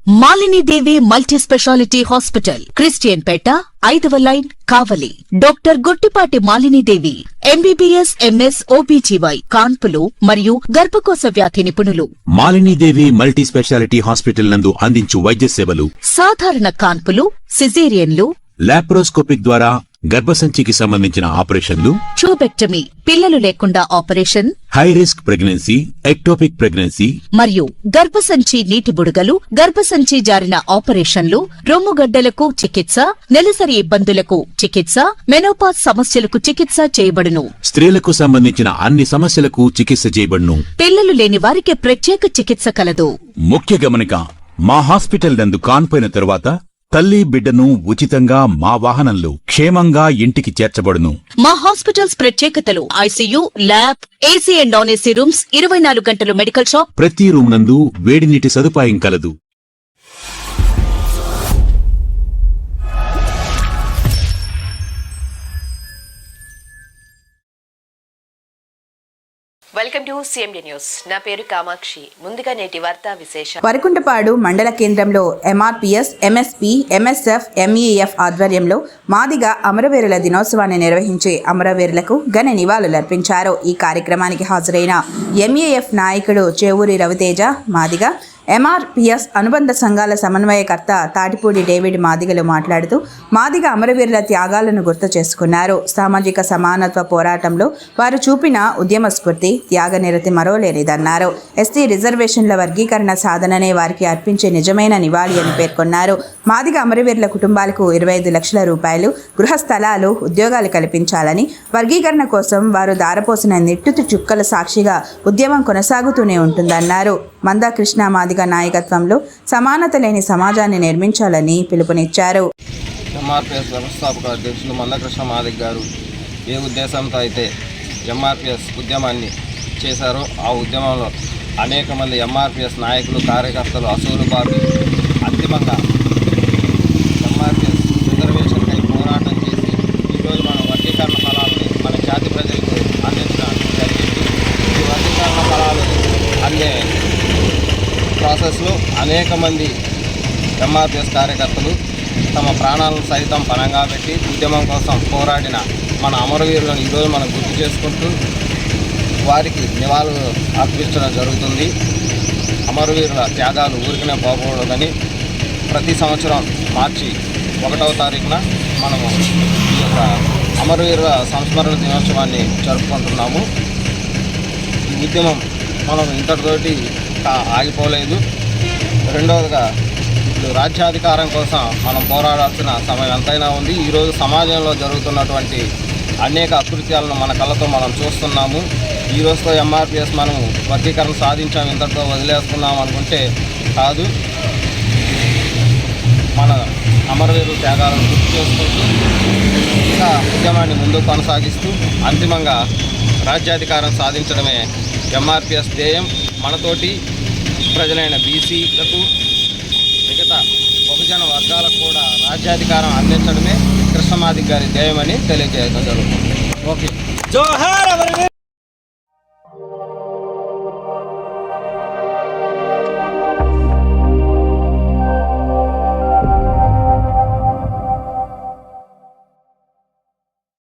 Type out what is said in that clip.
Malini Devi multi speciality hospital, Christian Peta, 5వ line, Kavali. Doctor Guttipati Malinidevi, MBBS, MS, OBGY, కాన్పులు మరియు గర్భకోశ వ్యాధి నిపుణులు. మాలినీదేవి మల్టీ స్పెషాలిటీ హాస్పిటల్ నందు అందించు వైద్య సేవలు: సాధారణ కాన్పులు, సిజేరియన్లు, లాప్రోస్కోపిక్ ద్వారా గర్భసంచికి సంబంధించిన ఆపరేషన్లు, ట్యూబెక్టమీ, పిల్లలు లేకుండా operation, high risk pregnancy, ectopic pregnancy మరియు గర్భసంచి నీటి బుడగలు, గర్భసంచి జారిన ఆపరేషన్లు, రొమ్ముగడ్డలకు చికిత్స, నెలసరి ఇబ్బందులకు చికిత్స, మెనోపాజ్ సమస్యలకు చికిత్స చేయబడును. స్త్రీలకు సంబంధించిన అన్ని సమస్యలకు చికిత్స చేయబడును. పిల్లలు లేని వారికి ప్రత్యేక చికిత్స కలదు. ముఖ్య గమనిక: మా హాస్పిటల్ నందు కాన్పోయిన తరువాత తల్లి బిడ్డను ఉచితంగా మా వాహనంలో క్షేమంగా ఇంటికి చేర్చబడును. మా హాస్పిటల్స్ ప్రత్యేకతలు: ICU, lab, AC and non AC rooms, 24 గంటలు మెడికల్ షాప్, ప్రతి రూమ్ నందు వేడి నీటి సదుపాయం కలదు. Welcome to CMD news. నా పేరు కామాక్షి. ముందుగా నేటి వార్తా విశేషాలు. వరకుంటపాడు మండల కేంద్రంలో ఎంఆర్పీఎస్, ఎంఎస్పీ, ఎంఎస్ఎఫ్, ఎంఈఎఫ్ ఆధ్వర్యంలో మాదిగ అమరవీరుల దినోత్సవాన్ని నిర్వహించి అమరవీరులకు ఘన నివాళులర్పించారు. ఈ కార్యక్రమానికి హాజరైన ఎంఈఎఫ్ నాయకుడు చేవూరి రవితేజ మాదిగ, ఎంఆర్పీఎస్ అనుబంధ సంఘాల సమన్వయకర్త తాటిపూడి డేవిడ్ మాదిగలు మాట్లాడుతూ మాదిగ అమరవీరుల త్యాగాలను గుర్తు చేసుకున్నారు. సామాజిక సమానత్వ పోరాటంలో వారు చూపిన ఉద్యమ స్ఫూర్తి, త్యాగనిరతి మరోలేనిదన్నారు. ఎస్టీ రిజర్వేషన్ల వర్గీకరణ సాధననే వారికి అర్పించే నిజమైన నివాళి అని పేర్కొన్నారు. మాదిగ అమరవీరుల కుటుంబాలకు 25 లక్షల రూపాయలు, గృహ స్థలాలు, ఉద్యోగాలు కల్పించాలని, వర్గీకరణ కోసం వారు దారపోసిన నిట్టుతు చుక్కల సాక్షిగా ఉద్యమం కొనసాగుతూనే ఉంటుందన్నారు. మందా కృష్ణ మాదిగ నాయకత్వంలో సమానత లేని సమాజాన్ని నిర్మించాలని పిలుపునిచ్చారు. ఎంఆర్పీఎస్ వ్యవస్థాపక అధ్యక్షులు మందకృష్ణ మాదిగ గారు ఏ ఉద్దేశంతో అయితే ఎంఆర్పీఎస్ ఉద్యమాన్ని చేశారో ఆ ఉద్యమంలో అనేక మంది ఎంఆర్పీఎస్ నాయకులు, కార్యకర్తలు అసూలు బాబి అంతిమంగా ఎంఆర్పీఎస్ రిజర్వేషన్పై పోరాటం చేసి ఈరోజు మన వర్గీకరణ ఫలాలని మన జాతి ప్రజలకు అందించడం జరిగింది. ఈ వర్గీకరణ ఫలాలు అందే ప్రాసెస్లో అనేక మంది ఎంఆర్పీఎస్ కార్యకర్తలు తమ ప్రాణాలను సైతం పణంగా పెట్టి ఉద్యమం కోసం పోరాడిన మన అమరవీరులను ఈరోజు మనం గుర్తు చేసుకుంటూ వారికి నివాళులు అర్పించడం జరుగుతుంది. అమరవీరుల త్యాగాలు ఊరికనే పోకూడదని ప్రతి సంవత్సరం మార్చి 1వ తారీఖున మనము ఈ యొక్క అమరవీరుల సంస్మరణ దినోత్సవాన్ని జరుపుకుంటున్నాము. ఈ ఉద్యమం మనం ఇంతటితోటి ఆగిపోలేదు. రెండవదిగా రాజ్యాధికారం కోసం మనం పోరాడాల్సిన సమయం ఎంతైనా ఉంది. ఈరోజు సమాజంలో జరుగుతున్నటువంటి అనేక అకృత్యాలను మన కళ్ళతో మనం చూస్తున్నాము. ఈ రోజుతో ఎంఆర్పీఎస్ మనం వర్గీకరణ సాధించాం, ఇంతటితో వదిలేస్తున్నాం అనుకుంటే కాదు. మన అమరవీరుల త్యాగాలను గుర్తు చేసుకుంటూ ఇంకా ఉద్యమాన్ని ముందుకు కొనసాగిస్తూ అంతిమంగా రాజ్యాధికారం సాధించడమే ఎంఆర్పీఎస్ ధ్యేయం. మనతోటి ప్రజలైన బీసీలకు, మిగతా బహుజన వర్గాలకు కూడా రాజ్యాధికారం అందించడమే కృష్ణ మాదిగ గారి ధ్యేయమని తెలియజేయడం జరుగుతుంది. ఓకే.